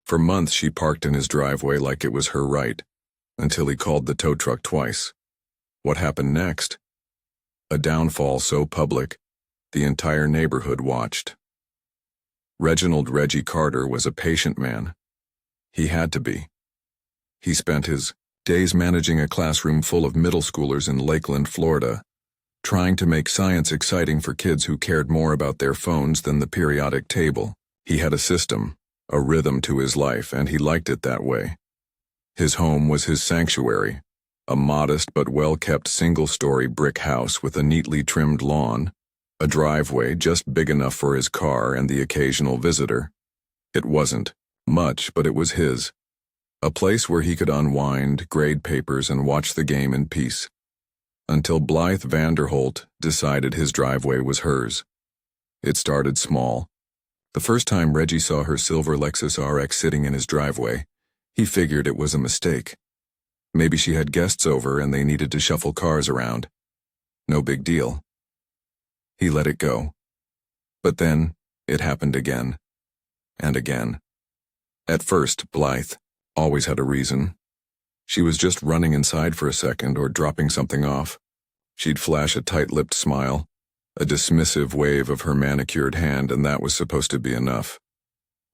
For months she parked in his driveway like it was her right, until he called the tow truck twice. What happened next? A downfall so public, the entire neighborhood watched. Reggie Carter was a patient man. He had to be. He spent his days managing a classroom full of middle schoolers in Lakeland, Florida, trying to make science exciting for kids who cared more about their phones than the periodic table. He had a system, a rhythm to his life, and he liked it that way. His home was his sanctuary, a modest but well-kept single-story brick house with a neatly trimmed lawn, a driveway just big enough for his car and the occasional visitor. It wasn't much, but it was his. A place where he could unwind, grade papers, and watch the game in peace. Until Blythe Vanderholt decided his driveway was hers. It started small. The first time Reggie saw her silver Lexus RX sitting in his driveway, he figured it was a mistake. Maybe she had guests over and they needed to shuffle cars around. No big deal. He let it go. But then, it happened again. And again. At first, Blythe always had a reason. She was just running inside for a second or dropping something off. She'd flash a tight-lipped smile, a dismissive wave of her manicured hand, and that was supposed to be enough.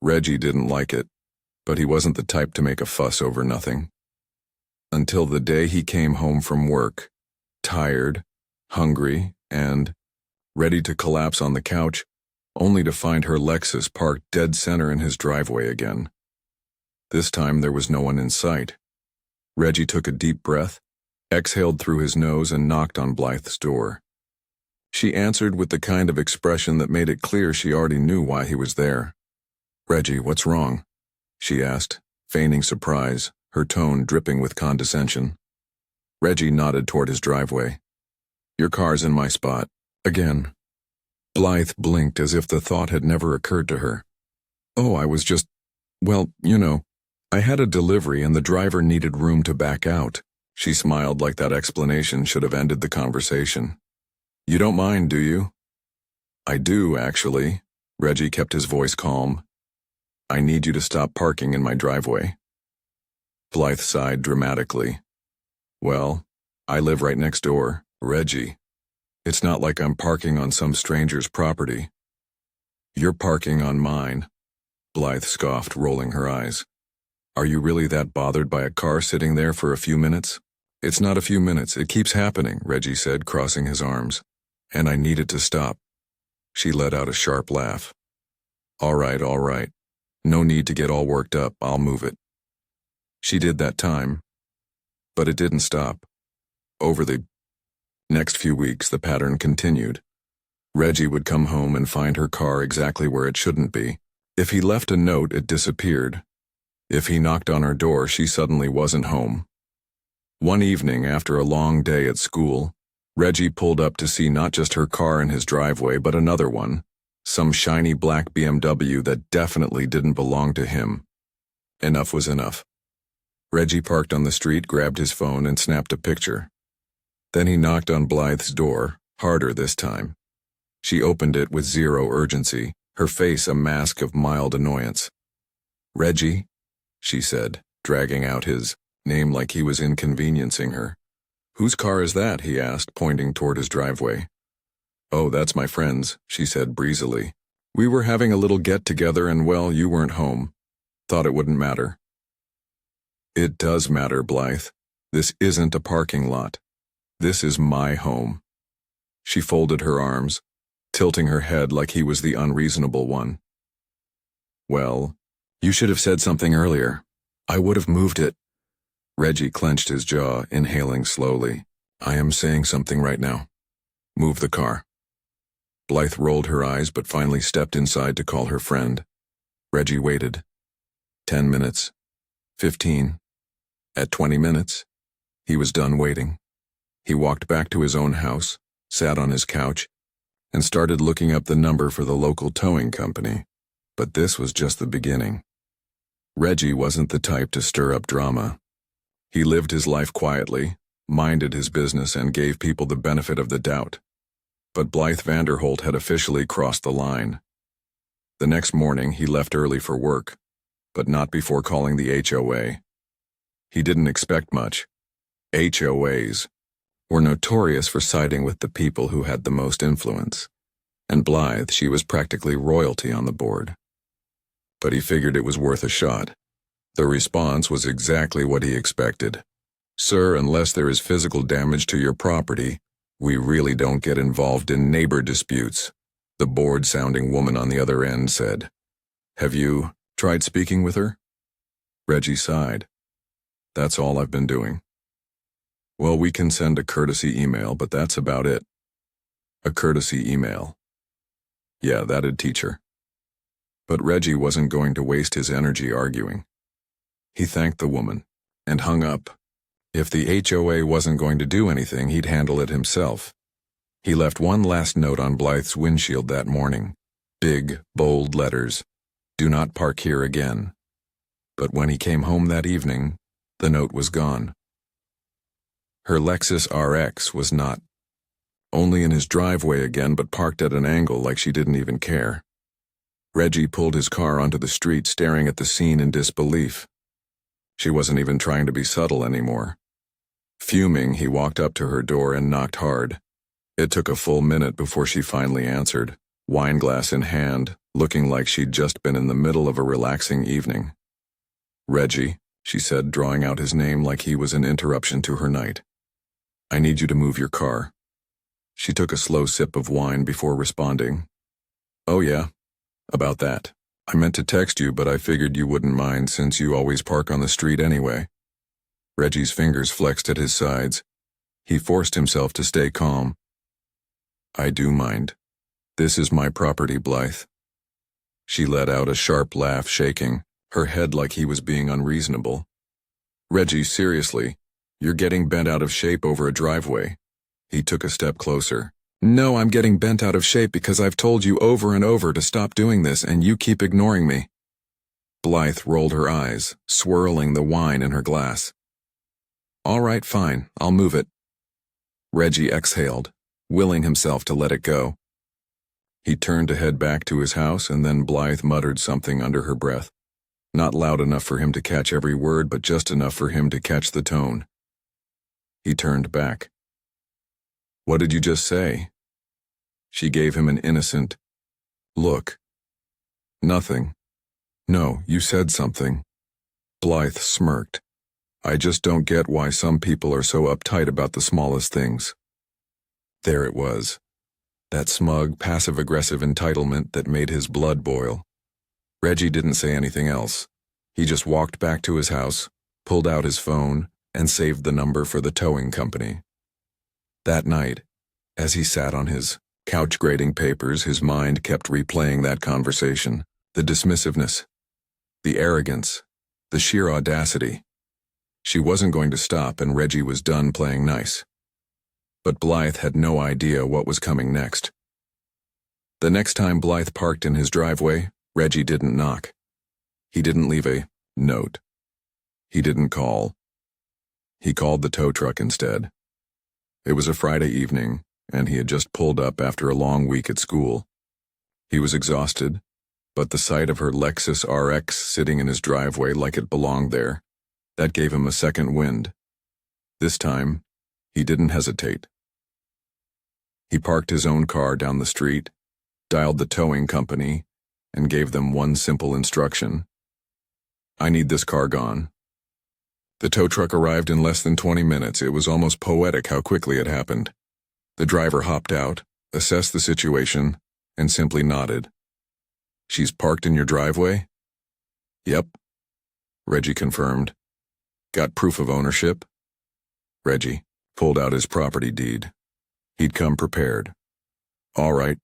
Reggie didn't like it, but he wasn't the type to make a fuss over nothing. Until the day he came home from work, tired, hungry, and ready to collapse on the couch, only to find her Lexus parked dead center in his driveway again. This time there was no one in sight. Reggie took a deep breath, exhaled through his nose, and knocked on Blythe's door. She answered with the kind of expression that made it clear she already knew why he was there. "Reggie, what's wrong?" she asked, feigning surprise, her tone dripping with condescension. Reggie nodded toward his driveway. "Your car's in my spot. Again." Blythe blinked as if the thought had never occurred to her. "Oh, I was just, well, I had a delivery and the driver needed room to back out." She smiled like that explanation should have ended the conversation. "You don't mind, do you?" "I do, actually." Reggie kept his voice calm. "I need you to stop parking in my driveway." Blythe sighed dramatically. "Well, I live right next door, Reggie. It's not like I'm parking on some stranger's property." "You're parking on mine," Blythe scoffed, rolling her eyes. "Are you really that bothered by a car sitting there for a few minutes?" "It's not a few minutes, it keeps happening," Reggie said, crossing his arms. "And I need it to stop." She let out a sharp laugh. All right. No need to get all worked up, I'll move it." She did that time. But it didn't stop. Over the next few weeks, the pattern continued. Reggie would come home and find her car exactly where it shouldn't be. If he left a note, it disappeared. If he knocked on her door, she suddenly wasn't home. One evening, after a long day at school, Reggie pulled up to see not just her car in his driveway, but another one, some shiny black BMW that definitely didn't belong to him. Enough was enough. Reggie parked on the street, grabbed his phone, and snapped a picture. Then he knocked on Blythe's door, harder this time. She opened it with zero urgency, her face a mask of mild annoyance. "Reggie?" she said, dragging out his name like he was inconveniencing her. "Whose car is that?" he asked, pointing toward his driveway. "Oh, that's my friend's," she said breezily. "We were having a little get-together and, well, you weren't home. Thought it wouldn't matter." "It does matter, Blythe. This isn't a parking lot. This is my home." She folded her arms, tilting her head like he was the unreasonable one. "Well, you should have said something earlier. I would have moved it." Reggie clenched his jaw, inhaling slowly. "I am saying something right now. Move the car." Blythe rolled her eyes but finally stepped inside to call her friend. Reggie waited. 10 minutes. 15. At 20 minutes, he was done waiting. He walked back to his own house, sat on his couch, and started looking up the number for the local towing company. But this was just the beginning. Reggie wasn't the type to stir up drama. He lived his life quietly, minded his business, and gave people the benefit of the doubt. But Blythe Vanderholt had officially crossed the line. The next morning, he left early for work. but not before calling the HOA. He didn't expect much. HOAs were notorious for siding with the people who had the most influence, and Blythe, she was practically royalty on the board. But he figured it was worth a shot. The response was exactly what he expected. "Sir, unless there is physical damage to your property, we really don't get involved in neighbor disputes," the bored-sounding woman on the other end said. "Have you tried speaking with her?" Reggie sighed. "That's all I've been doing." "Well, we can send a courtesy email, but that's about it." A courtesy email. Yeah, that'd teach her. But Reggie wasn't going to waste his energy arguing. He thanked the woman and hung up. If the HOA wasn't going to do anything, he'd handle it himself. He left one last note on Blythe's windshield that morning. Big, bold letters. "Do not park here again." But when he came home that evening, the note was gone. Her Lexus RX was not. Only in his driveway again, but parked at an angle like she didn't even care. Reggie pulled his car onto the street, staring at the scene in disbelief. She wasn't even trying to be subtle anymore. Fuming, he walked up to her door and knocked hard. It took a full minute before she finally answered, wineglass in hand, looking like she'd just been in the middle of a relaxing evening. "Reggie," she said, drawing out his name like he was an interruption to her night. "I need you to move your car." She took a slow sip of wine before responding. "Oh yeah, about that. I meant to text you, but I figured you wouldn't mind since you always park on the street anyway." Reggie's fingers flexed at his sides. He forced himself to stay calm. "I do mind. This is my property, Blythe." She let out a sharp laugh, shaking her head like he was being unreasonable. "Reggie, seriously, you're getting bent out of shape over a driveway." He took a step closer. "No, I'm getting bent out of shape because I've told you over and over to stop doing this and you keep ignoring me." Blythe rolled her eyes, swirling the wine in her glass. "All right, fine, I'll move it." Reggie exhaled, willing himself to let it go. He turned to head back to his house, and then Blythe muttered something under her breath. Not loud enough for him to catch every word, but just enough for him to catch the tone. He turned back. "What did you just say?" She gave him an innocent look. "Nothing." "No, you said something." Blythe smirked. "I just don't get why some people are so uptight about the smallest things." There it was. That smug, passive-aggressive entitlement that made his blood boil. Reggie didn't say anything else. He just walked back to his house, pulled out his phone, and saved the number for the towing company. That night, as he sat on his couch grading papers, his mind kept replaying that conversation. The dismissiveness, the arrogance, the sheer audacity. She wasn't going to stop, and Reggie was done playing nice. But Blythe had no idea what was coming next. The next time Blythe parked in his driveway, Reggie didn't knock. He didn't leave a note. He didn't call. He called the tow truck instead. It was a Friday evening, and he had just pulled up after a long week at school. He was exhausted, but the sight of her Lexus RX sitting in his driveway like it belonged there, that gave him a second wind. This time, he didn't hesitate. He parked his own car down the street, dialed the towing company, and gave them one simple instruction. "I need this car gone." The tow truck arrived in less than 20 minutes. It was almost poetic how quickly it happened. The driver hopped out, assessed the situation, and simply nodded. "She's parked in your driveway?" "Yep," Reggie confirmed. "Got proof of ownership?" Reggie pulled out his property deed. He'd come prepared. "All right,"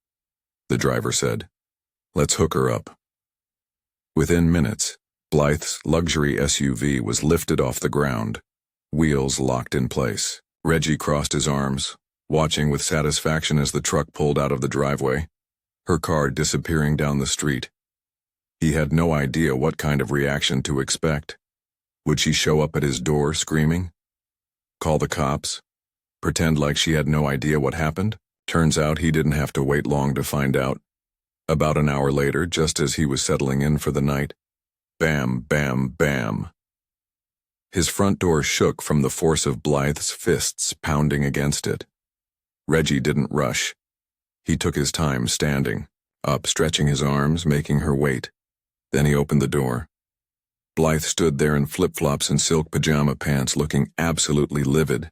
the driver said. "Let's hook her up." Within minutes, Blythe's luxury SUV was lifted off the ground, wheels locked in place. Reggie crossed his arms, watching with satisfaction as the truck pulled out of the driveway, her car disappearing down the street. He had no idea what kind of reaction to expect. Would she show up at his door screaming? Call the cops? Pretend like she had no idea what happened? Turns out he didn't have to wait long to find out. About an hour later, just as he was settling in for the night, Bam, bam, bam. His front door shook from the force of Blythe's fists pounding against it. Reggie didn't rush. He took his time standing, up, stretching his arms, making her wait. Then he opened the door. Blythe stood there in flip-flops and silk pajama pants, looking absolutely livid.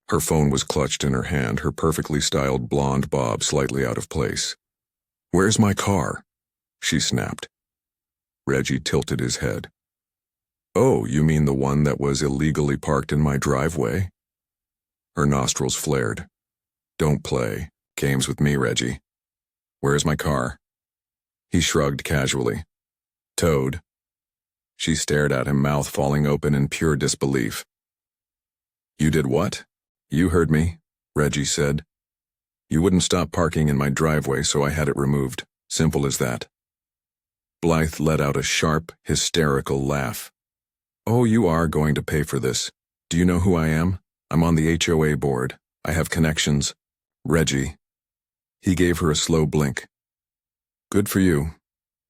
Her phone was clutched in her hand, her perfectly styled blonde bob slightly out of place. "Where's my car?" she snapped. Reggie tilted his head. "Oh, you mean the one that was illegally parked in my driveway?" Her nostrils flared. "Don't play games with me, Reggie. Where's my car?" He shrugged casually. "Towed." She stared at him, mouth falling open in pure disbelief. "You did what?" "You heard me," Reggie said. "You wouldn't stop parking in my driveway, so I had it removed. Simple as that." Blythe let out a sharp, hysterical laugh. "Oh, you are going to pay for this. Do you know who I am? I'm on the HOA board. I have connections. Reggie." He gave her a slow blink. "Good for you.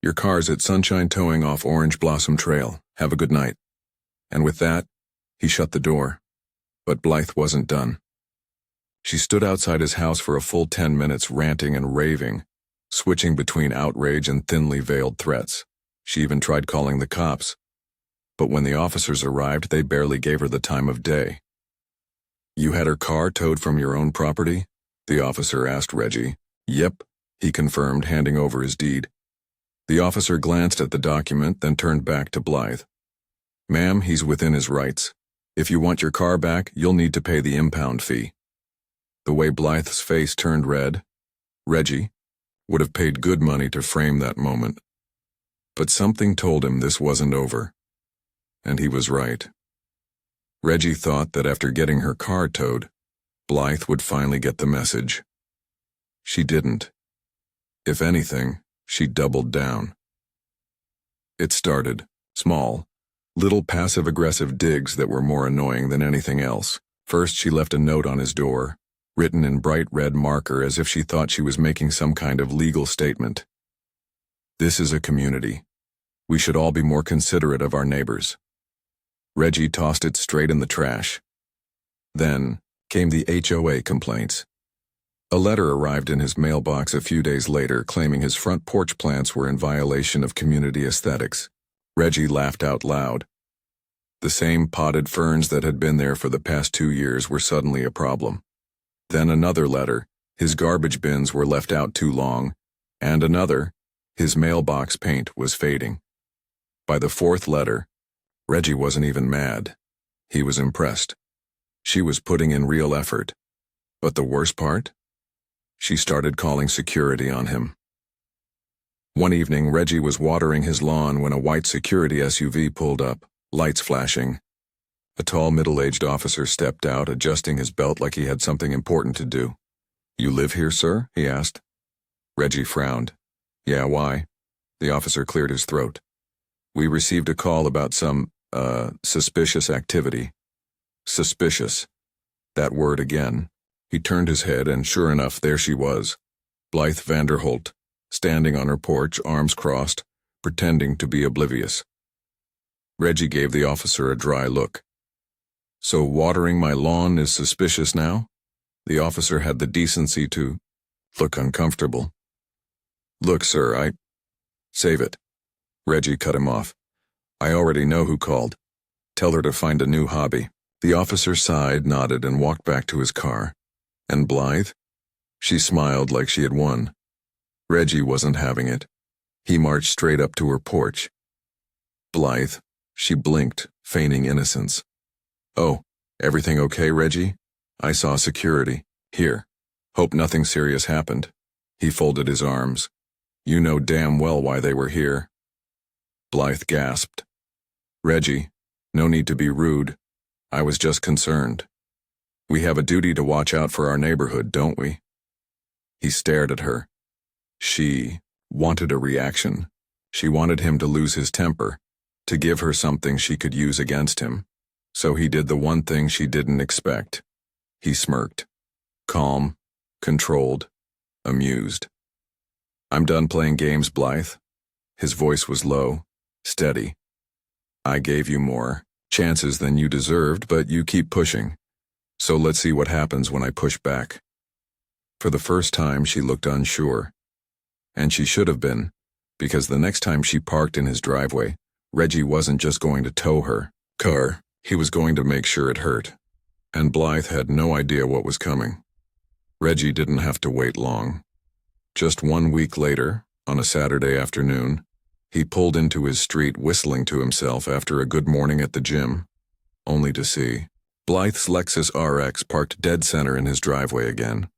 Your car's at Sunshine Towing off Orange Blossom Trail. Have a good night." And with that, he shut the door. But Blythe wasn't done. She stood outside his house for a full 10 minutes, ranting and raving, switching between outrage and thinly veiled threats. She even tried calling the cops. But when the officers arrived, they barely gave her the time of day. "You had her car towed from your own property?" the officer asked Reggie. "Yep," he confirmed, handing over his deed. The officer glanced at the document, then turned back to Blythe. "Ma'am, he's within his rights. If you want your car back, you'll need to pay the impound fee." The way Blythe's face turned red, Reggie would have paid good money to frame that moment. But something told him this wasn't over. And he was right. Reggie thought that after getting her car towed, Blythe would finally get the message. She didn't. If anything, she doubled down. It started small, little passive-aggressive digs that were more annoying than anything else. First, she left a note on his door, written in bright red marker as if she thought she was making some kind of legal statement. "This is a community. We should all be more considerate of our neighbors." Reggie tossed it straight in the trash. Then came the HOA complaints. A letter arrived in his mailbox a few days later claiming his front porch plants were in violation of community aesthetics. Reggie laughed out loud. The same potted ferns that had been there for the past 2 years were suddenly a problem. Then another letter, his garbage bins were left out too long, and another, his mailbox paint was fading. By the fourth letter, Reggie wasn't even mad. He was impressed. She was putting in real effort. But the worst part? She started calling security on him. One evening, Reggie was watering his lawn when a white security SUV pulled up, lights flashing. A tall, middle-aged officer stepped out, adjusting his belt like he had something important to do. "You live here, sir?" he asked. Reggie frowned. "Yeah, why?" The officer cleared his throat. "We received a call about some, suspicious activity." Suspicious. That word again. He turned his head, and sure enough, there she was. Blythe Vanderholt, standing on her porch, arms crossed, pretending to be oblivious. Reggie gave the officer a dry look. "So watering my lawn is suspicious now?" The officer had the decency to look uncomfortable. "Look, sir, Save it." Reggie cut him off. "I already know who called. Tell her to find a new hobby." The officer sighed, nodded, and walked back to his car. And Blythe? She smiled like she had won. Reggie wasn't having it. He marched straight up to her porch. "Blythe," she blinked, feigning innocence. "Oh, everything okay, Reggie? I saw security. Here. Hope nothing serious happened." He folded his arms. "You know damn well why they were here." Blythe gasped. "Reggie, no need to be rude. I was just concerned. We have a duty to watch out for our neighborhood, don't we?" He stared at her. She wanted a reaction. She wanted him to lose his temper, to give her something she could use against him. So he did the one thing she didn't expect. He smirked. Calm, controlled, amused. "I'm done playing games, Blythe." His voice was low, Steady. I gave you more chances than you deserved, but you keep pushing. So let's see what happens when I push back. For the first time, she looked unsure. And she should have been, because the next time she parked in his driveway, Reggie wasn't just going to tow her car, he was going to make sure it hurt. And Blythe had no idea what was coming. Reggie didn't have to wait long. Just 1 week later, on a Saturday afternoon, he pulled into his street whistling to himself after a good morning at the gym, only to see Blythe's Lexus RX parked dead center in his driveway again.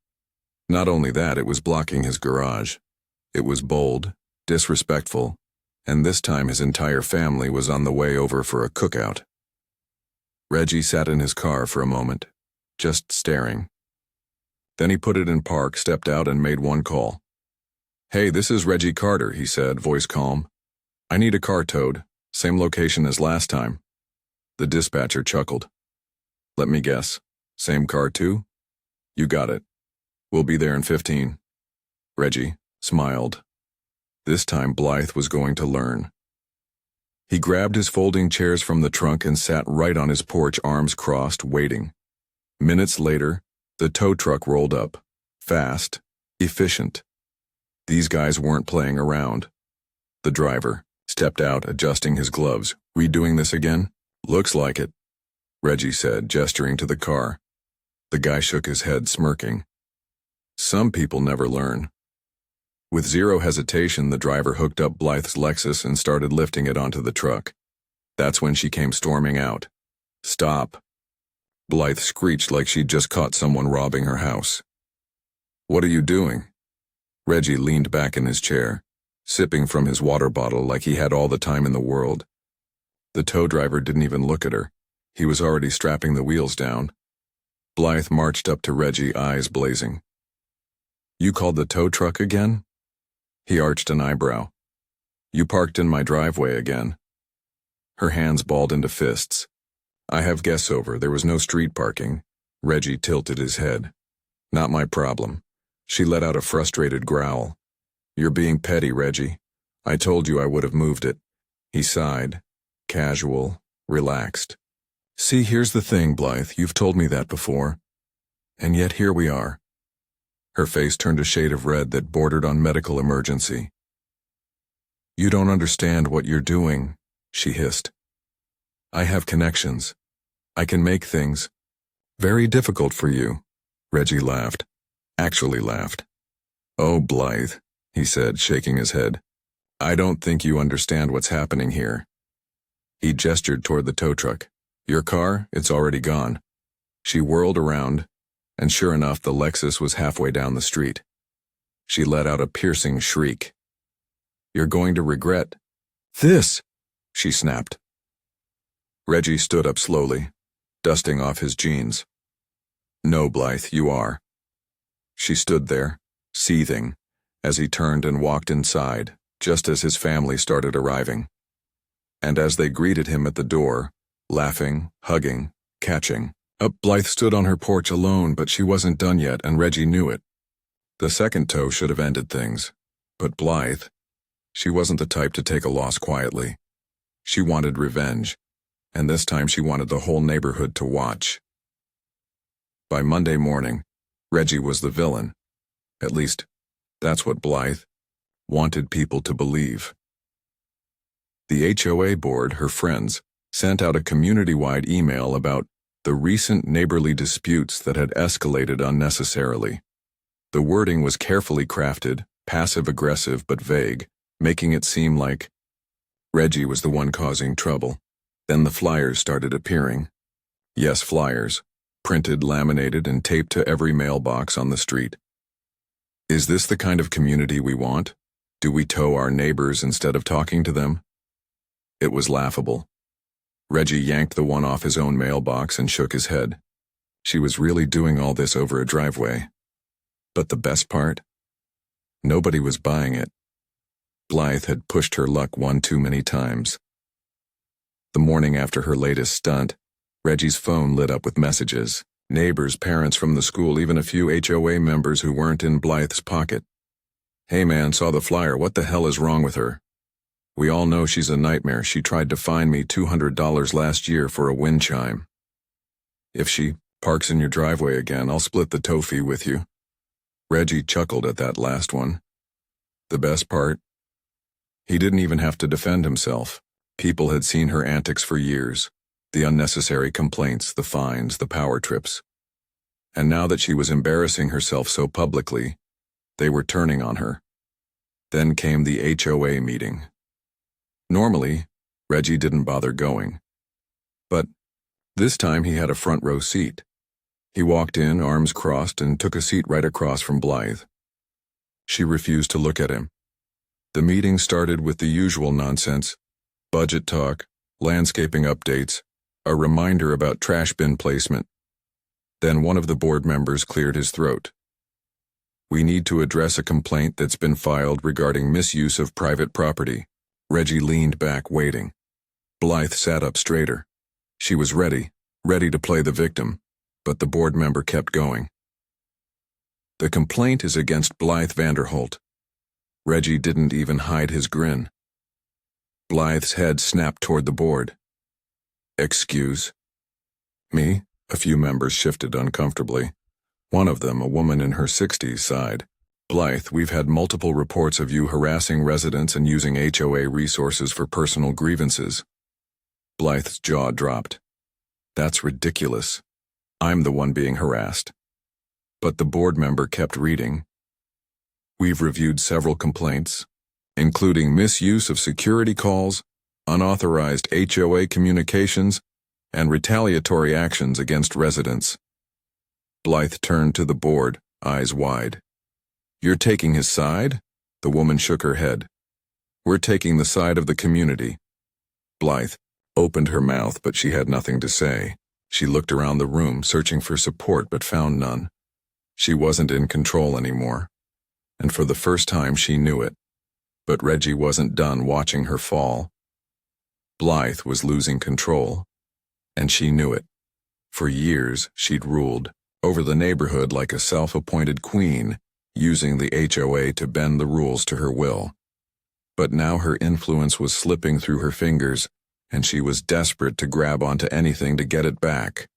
Not only that, it was blocking his garage. It was bold, disrespectful, and this time his entire family was on the way over for a cookout. Reggie sat in his car for a moment, just staring. Then he put it in park, stepped out, and made one call. "Hey, this is Reggie Carter," he said, voice calm. "I need a car towed, same location as last time." The dispatcher chuckled. "Let me guess, same car too? You got it. We'll be there in 15. Reggie smiled. This time Blythe was going to learn. He grabbed his folding chairs from the trunk and sat right on his porch, arms crossed, waiting. Minutes later, the tow truck rolled up. Fast, efficient. These guys weren't playing around. The driver stepped out, adjusting his gloves. "Redoing this again?" "Looks like it," Reggie said, gesturing to the car. The guy shook his head, smirking. Some people never learn. With zero hesitation, the driver hooked up Blythe's Lexus and started lifting it onto the truck. That's when she came storming out. "Stop." Blythe screeched like she'd just caught someone robbing her house. "What are you doing?" Reggie leaned back in his chair, sipping from his water bottle like he had all the time in the world. The tow driver didn't even look at her. He was already strapping the wheels down. Blythe marched up to Reggie, eyes blazing. "You called the tow truck again?" He arched an eyebrow. "You parked in my driveway again." Her hands balled into fists. "I have guests over. There was no street parking." Reggie tilted his head. "Not my problem." She let out a frustrated growl. "You're being petty, Reggie. I told you I would have moved it." He sighed, casual, relaxed. "See, here's the thing, Blythe. You've told me that before. And yet here we are." Her face turned a shade of red that bordered on medical emergency. "You don't understand what you're doing," she hissed. "I have connections. I can make things very difficult for you." Reggie laughed. Actually laughed. "Oh, Blythe," he said, shaking his head. "I don't think you understand what's happening here." He gestured toward the tow truck. "Your car, it's already gone." She whirled around, and sure enough, the Lexus was halfway down the street. She let out a piercing shriek. "You're going to regret this," she snapped. Reggie stood up slowly, dusting off his jeans. "No, Blythe, you are." She stood there, seething, as he turned and walked inside, just as his family started arriving. And as they greeted him at the door, laughing, hugging, catching up, Blythe stood on her porch alone, but she wasn't done yet, and Reggie knew it. The second tow should have ended things, but Blythe, she wasn't the type to take a loss quietly. She wanted revenge, and this time she wanted the whole neighborhood to watch. By Monday morning, Reggie was the villain. At least, that's what Blythe wanted people to believe. The HOA board, her friends, sent out a community-wide email about the recent neighborly disputes that had escalated unnecessarily. The wording was carefully crafted, passive-aggressive but vague, making it seem like Reggie was the one causing trouble. Then the flyers started appearing. Yes, flyers, printed, laminated, and taped to every mailbox on the street. Is this the kind of community we want? Do we tow our neighbors instead of talking to them? It was laughable. Reggie yanked the one off his own mailbox and shook his head. She was really doing all this over a driveway. But the best part? Nobody was buying it. Blythe had pushed her luck one too many times. The morning after her latest stunt, Reggie's phone lit up with messages. Neighbors, parents from the school, even a few HOA members who weren't in Blythe's pocket. "Hey man, saw the flyer. What the hell is wrong with her?" We all know she's a nightmare. She tried to fine me $200 last year for a wind chime. If she parks in your driveway again, I'll split the tow fee with you. Reggie chuckled at that last one. The best part? He didn't even have to defend himself. People had seen her antics for years. The unnecessary complaints, the fines, the power trips. And now that she was embarrassing herself so publicly, they were turning on her. Then came the HOA meeting. Normally, Reggie didn't bother going. But this time he had a front row seat. He walked in, arms crossed, and took a seat right across from Blythe. She refused to look at him. The meeting started with the usual nonsense: budget talk, landscaping updates, a reminder about trash bin placement. Then one of the board members cleared his throat. We need to address a complaint that's been filed regarding misuse of private property. Reggie leaned back, waiting. Blythe sat up straighter. She was ready to play the victim, but the board member kept going. The complaint is against Blythe Vanderholt. Reggie didn't even hide his grin. Blythe's head snapped toward the board. Excuse me? A few members shifted uncomfortably. One of them, a woman in her 60s, sighed. Blythe, we've had multiple reports of you harassing residents and using HOA resources for personal grievances. Blythe's jaw dropped. That's ridiculous. I'm the one being harassed. But the board member kept reading. We've reviewed several complaints, including misuse of security calls, unauthorized HOA communications, and retaliatory actions against residents. Blythe turned to the board, eyes wide. You're taking his side? The woman shook her head. We're taking the side of the community. Blythe opened her mouth, but she had nothing to say. She looked around the room, searching for support, but found none. She wasn't in control anymore, and for the first time she knew it. But Reggie wasn't done watching her fall. Blythe was losing control, and she knew it. For years, she'd ruled over the neighborhood like a self-appointed queen, using the HOA to bend the rules to her will. But now her influence was slipping through her fingers, and she was desperate to grab onto anything to get it back.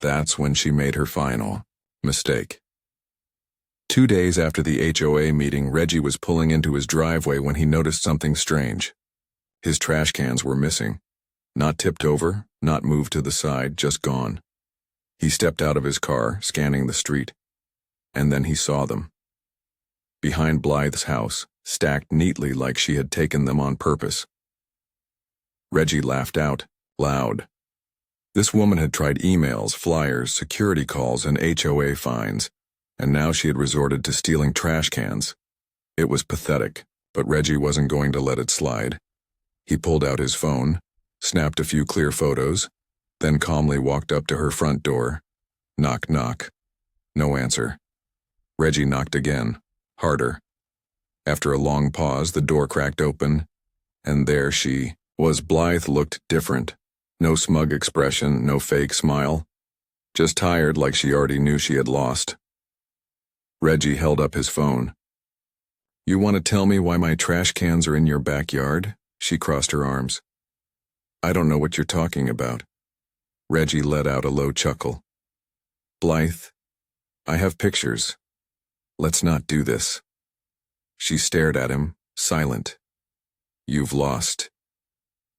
That's when she made her final mistake. 2 days after the HOA meeting, Reggie was pulling into his driveway when he noticed something strange. His trash cans were missing. Not tipped over, not moved to the side, just gone. He stepped out of his car, scanning the street. And then he saw them. Behind Blythe's house, stacked neatly like she had taken them on purpose. Reggie laughed out, loud. This woman had tried emails, flyers, security calls, and HOA fines, and now she had resorted to stealing trash cans. It was pathetic, but Reggie wasn't going to let it slide. He pulled out his phone, snapped a few clear photos, then calmly walked up to her front door. Knock, knock. No answer. Reggie knocked again, harder. After a long pause, the door cracked open, and there she was. Blythe looked different. No smug expression, no fake smile. Just tired, like she already knew she had lost. Reggie held up his phone. You want to tell me why my trash cans are in your backyard? She crossed her arms. I don't know what you're talking about. Reggie let out a low chuckle. Blythe, I have pictures. Let's not do this. She stared at him, silent. You've lost.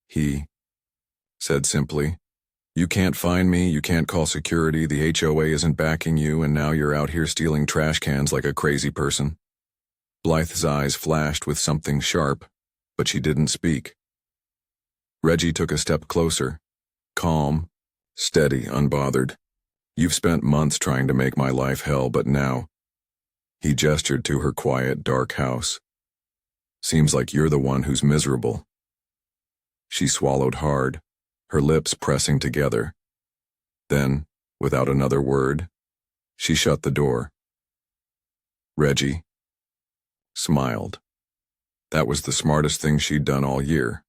He said simply. You can't find me, you can't call security, the HOA isn't backing you, and now you're out here stealing trash cans like a crazy person. Blythe's eyes flashed with something sharp, but she didn't speak. Reggie took a step closer, calm, steady, unbothered. You've spent months trying to make my life hell, but now... He gestured to her quiet, dark house. Seems like you're the one who's miserable. She swallowed hard, her lips pressing together. Then, without another word, she shut the door. Reggie smiled. That was the smartest thing she'd done all year,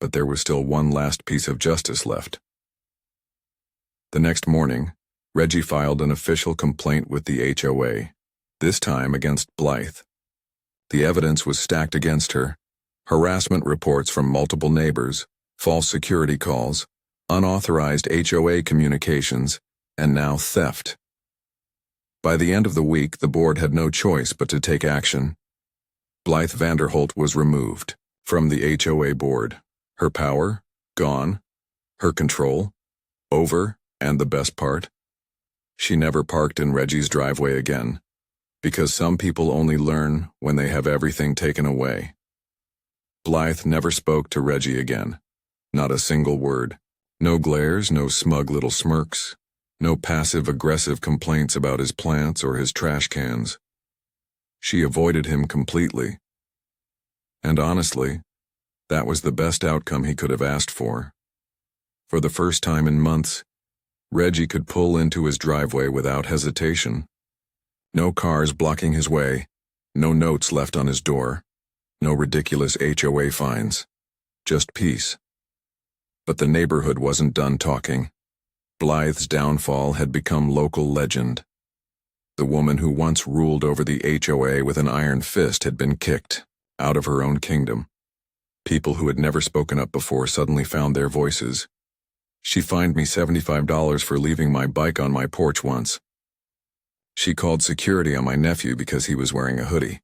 but there was still one last piece of justice left. The next morning, Reggie filed an official complaint with the HOA, this time against Blythe. The evidence was stacked against her. Harassment reports from multiple neighbors, false security calls, unauthorized HOA communications, and now theft. By the end of the week, the board had no choice but to take action. Blythe Vanderholt was removed from the HOA board. Her power, gone. Her control, over, and the best part, she never parked in Reggie's driveway again, because some people only learn when they have everything taken away. Blythe never spoke to Reggie again. Not a single word. No glares, no smug little smirks, no passive-aggressive complaints about his plants or his trash cans. She avoided him completely. And honestly, that was the best outcome he could have asked for. For the first time in months, Reggie could pull into his driveway without hesitation. No cars blocking his way, no notes left on his door, no ridiculous HOA fines, just peace. But the neighborhood wasn't done talking. Blythe's downfall had become local legend. The woman who once ruled over the HOA with an iron fist had been kicked out of her own kingdom. People who had never spoken up before suddenly found their voices. She fined me $75 for leaving my bike on my porch once. She called security on my nephew because he was wearing a hoodie.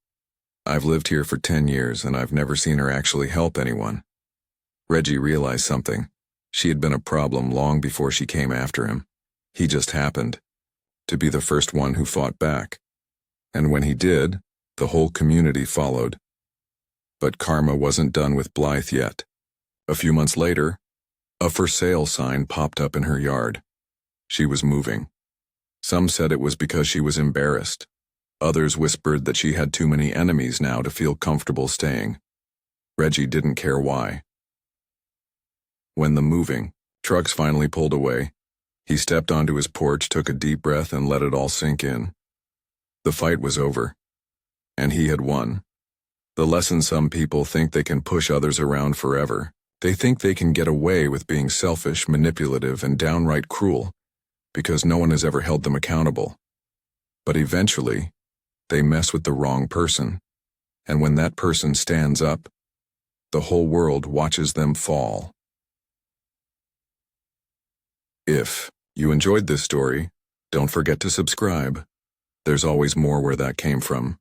I've lived here for 10 years and I've never seen her actually help anyone. Reggie realized something. She had been a problem long before she came after him. He just happened to be the first one who fought back. And when he did, the whole community followed. But karma wasn't done with Blythe yet. A few months later, a for sale sign popped up in her yard. She was moving. Some said it was because she was embarrassed. Others whispered that she had too many enemies now to feel comfortable staying. Reggie didn't care why. When the moving trucks finally pulled away, he stepped onto his porch, took a deep breath, and let it all sink in. The fight was over, and he had won. The lesson: some people think they can push others around forever. They think they can get away with being selfish, manipulative, and downright cruel because no one has ever held them accountable. But eventually, they mess with the wrong person, and when that person stands up, the whole world watches them fall. If you enjoyed this story, don't forget to subscribe. There's always more where that came from.